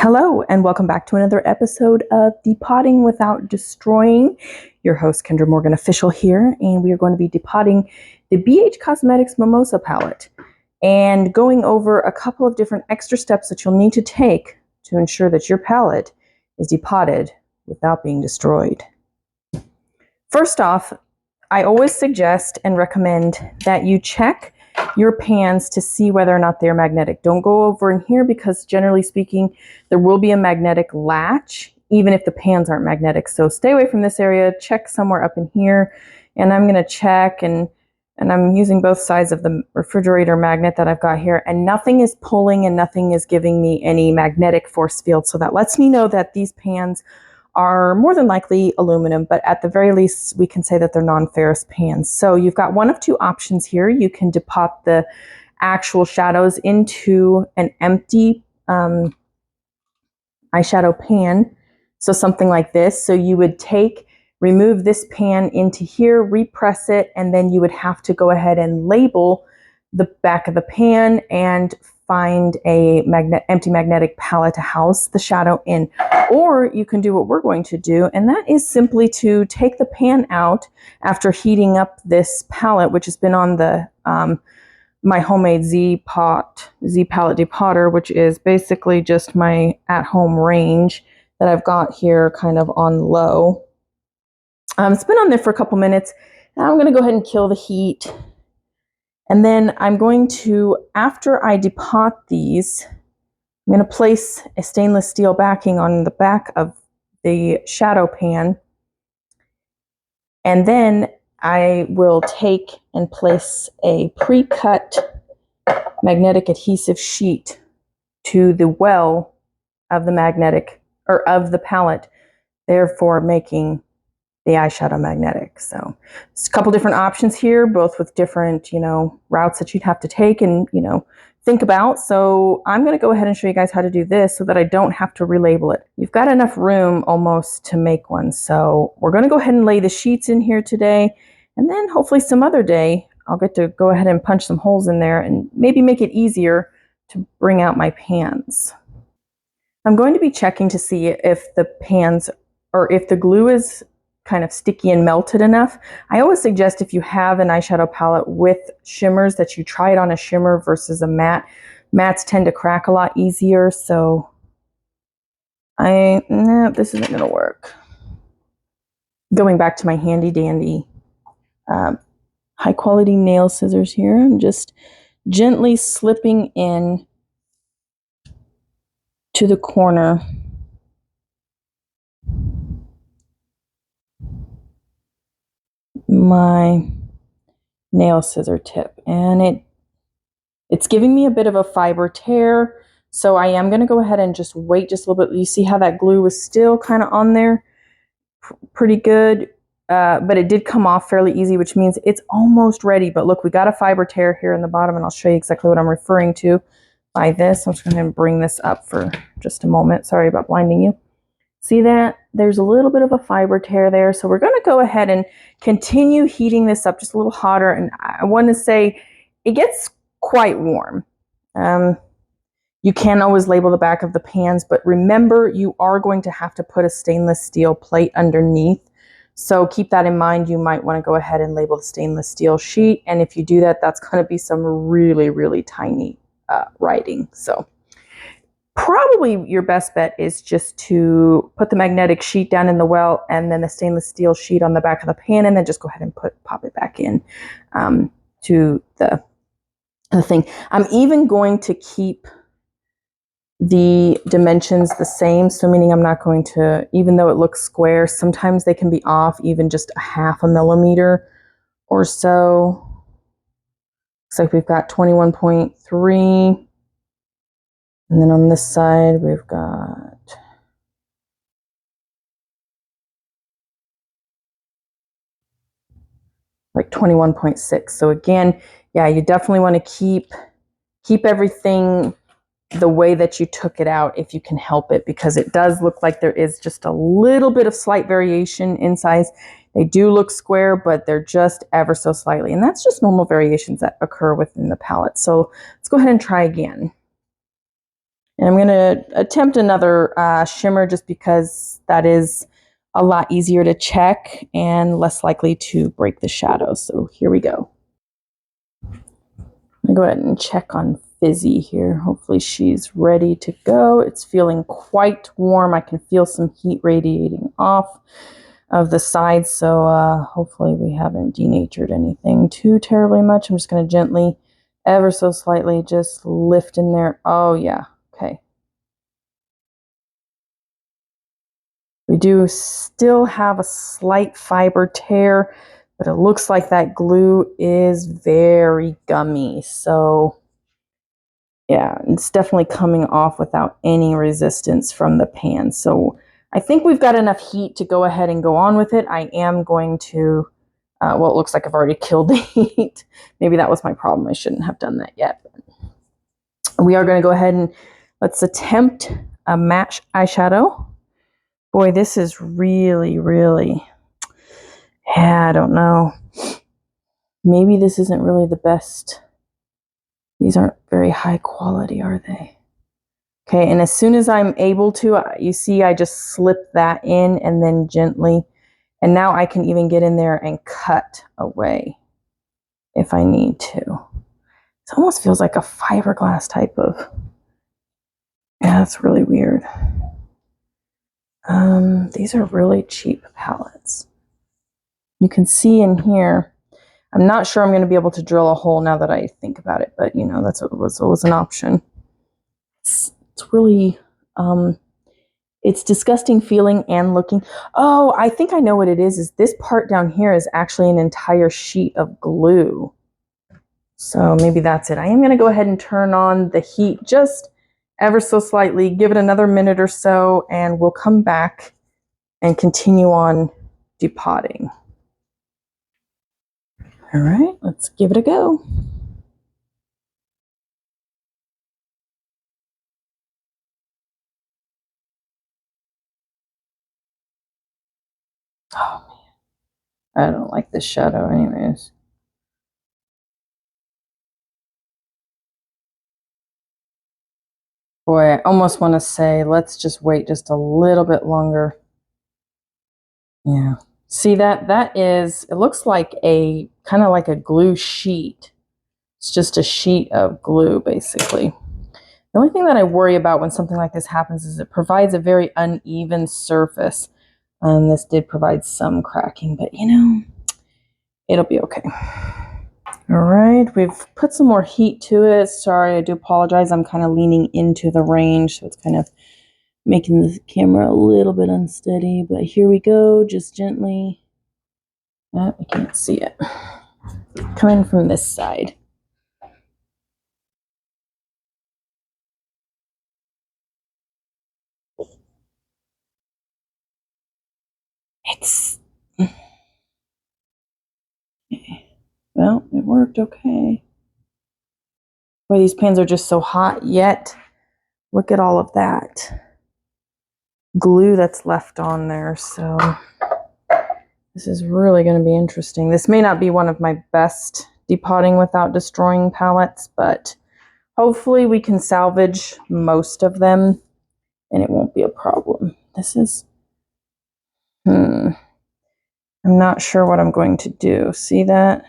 Hello, and welcome back to another episode of Depotting Without Destroying. Your host, Kendra Morgan Official here, and we are going to be depotting the BH Cosmetics Mimosa Palette and going over a couple of different extra steps that you'll need to take to ensure that your palette is depotted without being destroyed. First off, I always suggest and recommend that you check your pans to see whether or not they're magnetic. Don't go over in here because generally speaking, there will be a magnetic latch even if the pans aren't magnetic. So stay away from this area, check somewhere up in here. And I'm gonna check and I'm using both sides of the refrigerator magnet that I've got here, and nothing is pulling and nothing is giving me any magnetic force field. So that lets me know that these pans are more than likely aluminum, but at the very least, we can say that they're non-ferrous pans. So you've got one of two options here. You can depot the actual shadows into an empty eyeshadow pan. So something like this. So you would remove this pan into here, repress it, and then you would have to go ahead and label the back of the pan and find a empty magnetic palette to house the shadow in. Or you can do what we're going to do, and that is simply to take the pan out after heating up this palette, which has been on the my homemade Z palette depotter, which is basically just my at-home range that I've got here kind of on low. It's been on there for a couple minutes. Now I'm going to go ahead and kill the heat. And then I'm going to, after I depot these, I'm going to place a stainless steel backing on the back of the shadow pan. And then I will take and place a pre-cut magnetic adhesive sheet to the well of the of the palette, therefore making the eyeshadow magnetic. So there's a couple different options here, both with different, routes that you'd have to take and, think about. So I'm going to go ahead and show you guys how to do this so that I don't have to relabel it. You've got enough room almost to make one. So we're going to go ahead and lay the sheets in here today, and then hopefully some other day I'll get to go ahead and punch some holes in there and maybe make it easier to bring out my pans. I'm going to be checking to see if the pans or if the glue is kind of sticky and melted enough. I always suggest if you have an eyeshadow palette with shimmers that you try it on a shimmer versus a matte. Mattes tend to crack a lot easier, so no, this isn't gonna work. Going back to my handy dandy high quality nail scissors here, I'm just gently slipping in to the corner my nail scissor tip, and it's giving me a bit of a fiber tear, so I am going to go ahead and just wait just a little bit. You see how that glue was still kind of on there pretty good, but it did come off fairly easy, which means it's almost ready. But look, we got a fiber tear here in the bottom, and I'll show you exactly what I'm referring to by this. I'm just going to bring this up for just a moment. Sorry about blinding you. See that? There's a little bit of a fiber tear there. So we're going to go ahead and continue heating this up just a little hotter. And I want to say it gets quite warm. You can always label the back of the pans, but remember you are going to have to put a stainless steel plate underneath. So keep that in mind. You might want to go ahead and label the stainless steel sheet. And if you do that, that's going to be some really, really tiny writing. So probably your best bet is just to put the magnetic sheet down in the well and then the stainless steel sheet on the back of the pan, and then just go ahead and pop it back in to the thing. I'm even going to keep the dimensions the same, so meaning I'm not going to, even though it looks square, sometimes they can be off even just a half a millimeter or so. Looks like we've got 21.3. And then on this side, we've got like 21.6. So again, yeah, you definitely want to keep everything the way that you took it out if you can help it, because it does look like there is just a little bit of slight variation in size. They do look square, but they're just ever so slightly. And that's just normal variations that occur within the palette. So let's go ahead and try again. And I'm going to attempt another shimmer just because that is a lot easier to check and less likely to break the shadow. So here we go. I'm going to go ahead and check on Fizzy here. Hopefully she's ready to go. It's feeling quite warm. I can feel some heat radiating off of the sides. So hopefully we haven't denatured anything too terribly much. I'm just going to gently, ever so slightly, just lift in there. Oh yeah. Okay. We do still have a slight fiber tear, but it looks like that glue is very gummy. So yeah, it's definitely coming off without any resistance from the pan. So I think we've got enough heat to go ahead and go on with it. I am going to, well, it looks like I've already killed the heat. Maybe that was my problem. I shouldn't have done that yet. We are going to go ahead and let's attempt a matte eyeshadow. Boy, this is really, really, yeah, I don't know. Maybe this isn't really the best. These aren't very high quality, are they? Okay, and as soon as I'm able to, you see I just slip that in and then gently, and now I can even get in there and cut away if I need to. It almost feels like a fiberglass type of, yeah, that's really weird. These are really cheap palettes. You can see in here, I'm not sure I'm going to be able to drill a hole now that I think about it, but you know, that's what was an option. It's really, it's disgusting feeling and looking. Oh, I think I know what it is this part down here is actually an entire sheet of glue. So maybe that's it. I am going to go ahead and turn on the heat just ever so slightly, give it another minute or so, and we'll come back and continue on depotting. All right, let's give it a go. Oh man, I don't like this shadow anyways. Boy, I almost want to say, let's just wait just a little bit longer. Yeah. See that is, it looks like a, kind of like a glue sheet. It's just a sheet of glue, basically. The only thing that I worry about when something like this happens is it provides a very uneven surface. This did provide some cracking, but you know, it'll be okay. All right, we've put some more heat to it. Sorry, I do apologize. I'm kind of leaning into the range, so it's kind of making the camera a little bit unsteady, but here we go, just gently. Oh, I can't see it. Coming from this side. It's, well, it worked okay. Boy, these pans are just so hot, yet look at all of that glue that's left on there. So this is really going to be interesting. This may not be one of my best depotting without destroying palettes, but hopefully we can salvage most of them and it won't be a problem. This is, I'm not sure what I'm going to do. See that?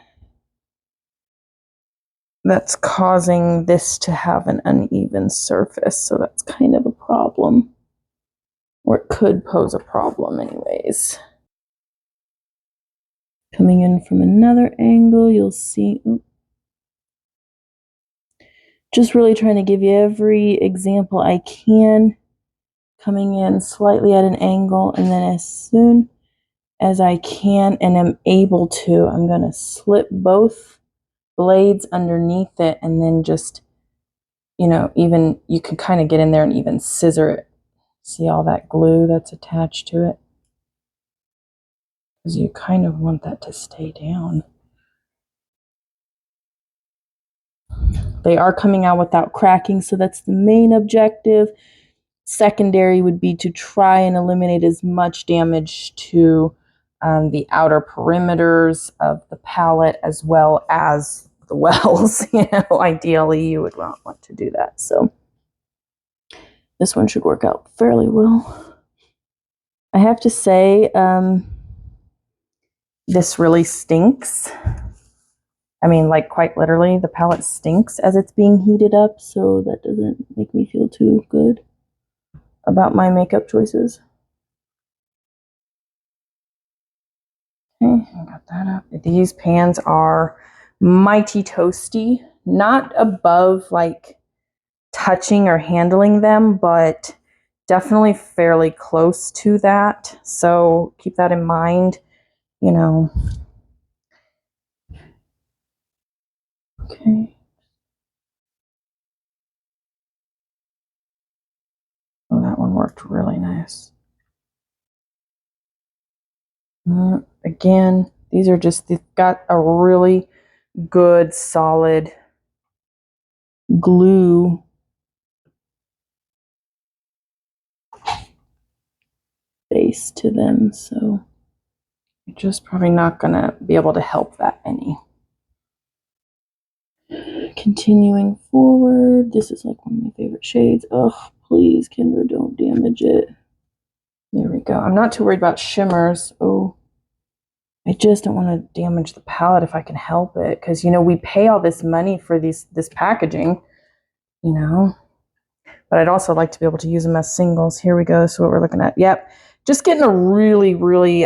That's causing this to have an uneven surface, so that's kind of a problem. Or it could pose a problem anyways. Coming in from another angle, you'll see, just really trying to give you every example I can. Coming in slightly at an angle, and then as soon as I can and am able to, I'm going to slip both blades underneath it, and then just, you know, even, you can kind of get in there and even scissor it. See all that glue that's attached to it? Because you kind of want that to stay down. They are coming out without cracking, so that's the main objective. Secondary would be to try and eliminate as much damage to the outer perimeters of the palette as well as the wells. You know, ideally you would not want to do that. So This one should work out fairly well. I have to say, this really stinks. I mean, like quite literally, the palette stinks as it's being heated up, so that doesn't make me feel too good about my makeup choices. Okay, I got that up. These pans are mighty toasty, not above like touching or handling them, but definitely fairly close to that. So keep that in mind, you know. Okay. Oh, that one worked really nice. Again, these are just, they've got a really good, solid glue base to them, so you're just probably not gonna be able to help that any. Continuing forward, this is like one of my favorite shades. Oh, please, Kendra, don't damage it. There we go. I'm not too worried about shimmers. Oh, I just don't want to damage the palette if I can help it, because, you know, we pay all this money for this packaging, you know, but I'd also like to be able to use them as singles. Here we go. So what we're looking at. Yep. Just getting a really, really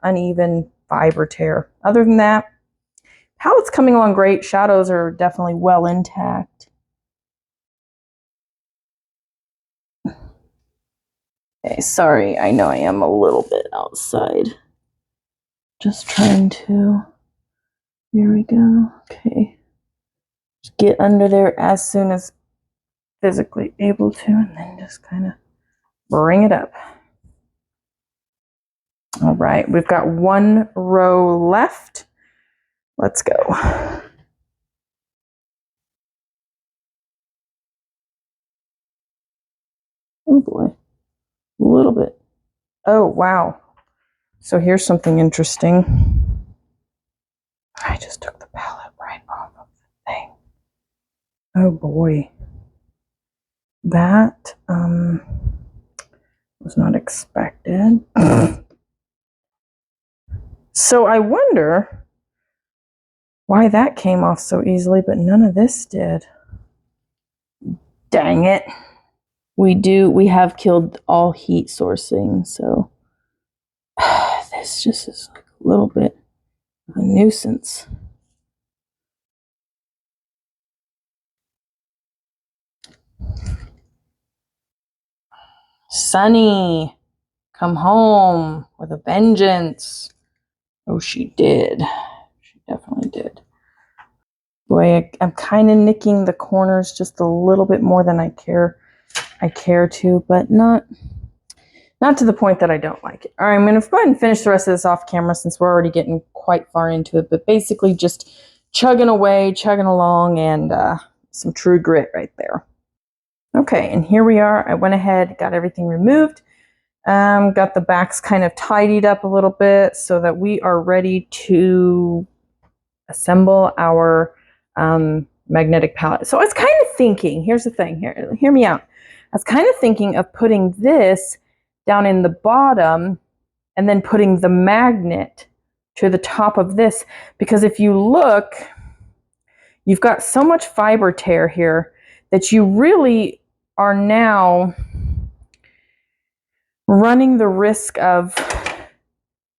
uneven fiber tear. Other than that, palette's coming along great. Shadows are definitely well intact. Okay, sorry, I know I am a little bit outside. Just trying to. Here we go. Okay. Just get under there as soon as physically able to, and then just kind of bring it up. All right, we've got one row left. Let's go. Oh boy, a little bit. Oh, wow. So here's something interesting. I just took the palette right off of the thing. Oh boy. That was not expected. So I wonder why that came off so easily, but none of this did. Dang it. We have killed all heat sourcing, so this just is like a little bit of a nuisance. Sunny, come home with a vengeance. Oh, she did. She definitely did. Boy, I'm kind of nicking the corners just a little bit more than I care to, but not to the point that I don't like it. All right, I'm going to go ahead and finish the rest of this off camera since we're already getting quite far into it, but basically just chugging away, chugging along, and some true grit right there. Okay, and here we are. I went ahead, got everything removed, got the backs kind of tidied up a little bit so that we are ready to assemble our magnetic palette. So I was kind of thinking, here's the thing, hear me out. I was kind of thinking of putting this down in the bottom and then putting the magnet to the top of this, because if you look, you've got so much fiber tear here that you really are now running the risk of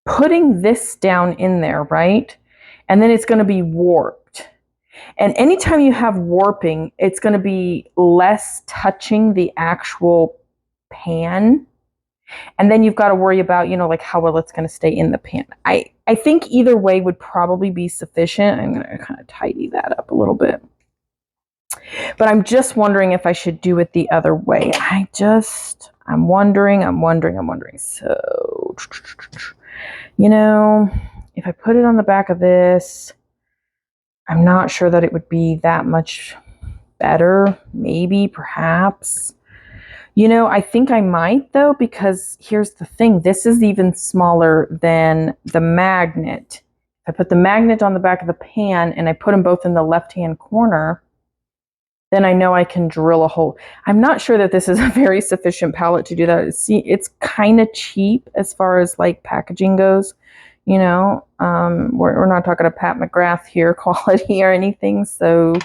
putting this down in there, right? And then it's going to be warped. And anytime you have warping, it's going to be less touching the actual pan. And then you've got to worry about, you know, like how well it's going to stay in the pan. I think either way would probably be sufficient. I'm going to kind of tidy that up a little bit. But I'm just wondering if I should do it the other way. I'm wondering. So, you know, if I put it on the back of this, I'm not sure that it would be that much better. Maybe, perhaps. You know, I think I might though, because here's the thing. This is even smaller than the magnet. I put the magnet on the back of the pan and I put them both in the left-hand corner. then I know I can drill a hole. I'm not sure that this is a very sufficient palette to do that. See, it's kind of cheap as far as like packaging goes. You know, we're not talking a Pat McGrath here quality or anything. So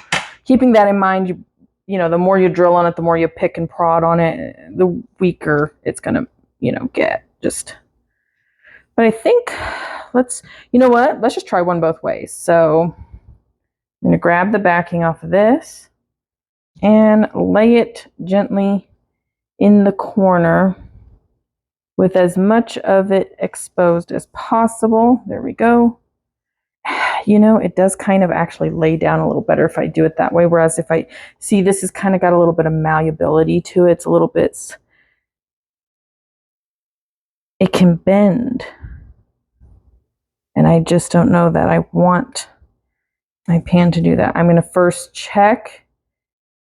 keeping that in mind, you know, the more you drill on it, the more you pick and prod on it, the weaker it's going to, you know, get. But I think you know what? Let's just try one both ways. So I'm going to grab the backing off of this and lay it gently in the corner with as much of it exposed as possible. There we go. You know, it does kind of actually lay down a little better if I do it that way. Whereas if I see, this has kind of got a little bit of malleability to it. It's a little bit, it can bend. And I just don't know that I want my pan to do that. I'm going to first check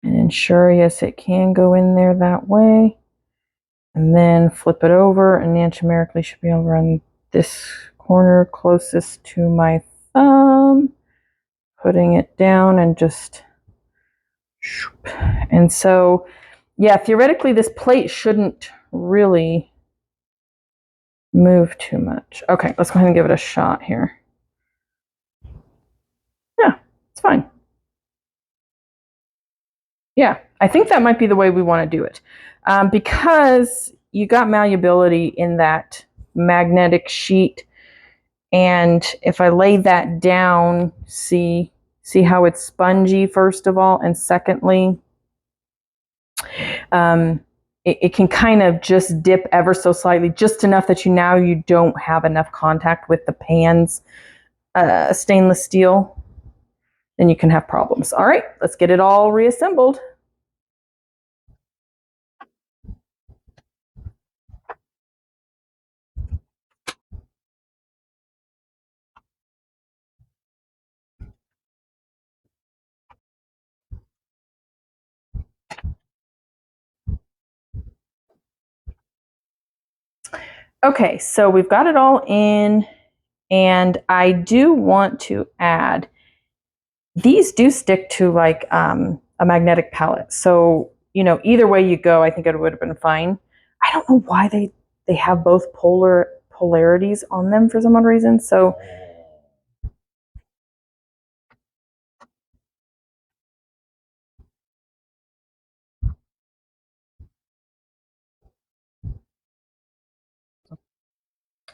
and ensure, yes, it can go in there that way. And then flip it over, and numerically should be over on this corner closest to my thumb. Putting it down and just, and so, yeah, theoretically this plate shouldn't really move too much. Okay, let's go ahead and give it a shot here. Yeah, it's fine. Yeah, I think that might be the way we want to do it. Because you got malleability in that magnetic sheet. And if I lay that down, see how it's spongy, first of all, and secondly, it can kind of just dip ever so slightly, just enough that you don't have enough contact with the pan's stainless steel. Then you can have problems. All right, let's get it all reassembled. Okay, so we've got it all in, and I do want to add, these do stick to like a magnetic palette. So, you know, either way you go, I think it would have been fine. I don't know why they have both polarities on them for some odd reason. So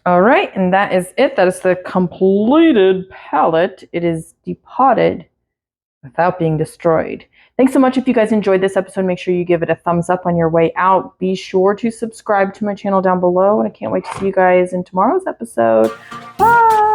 all right, and that is it. That is the completed palette. It is depotted without being destroyed. Thanks so much. If you guys enjoyed this episode, make sure you give it a thumbs up on your way out. Be sure to subscribe to my channel down below, and I can't wait to see you guys in tomorrow's episode. Bye!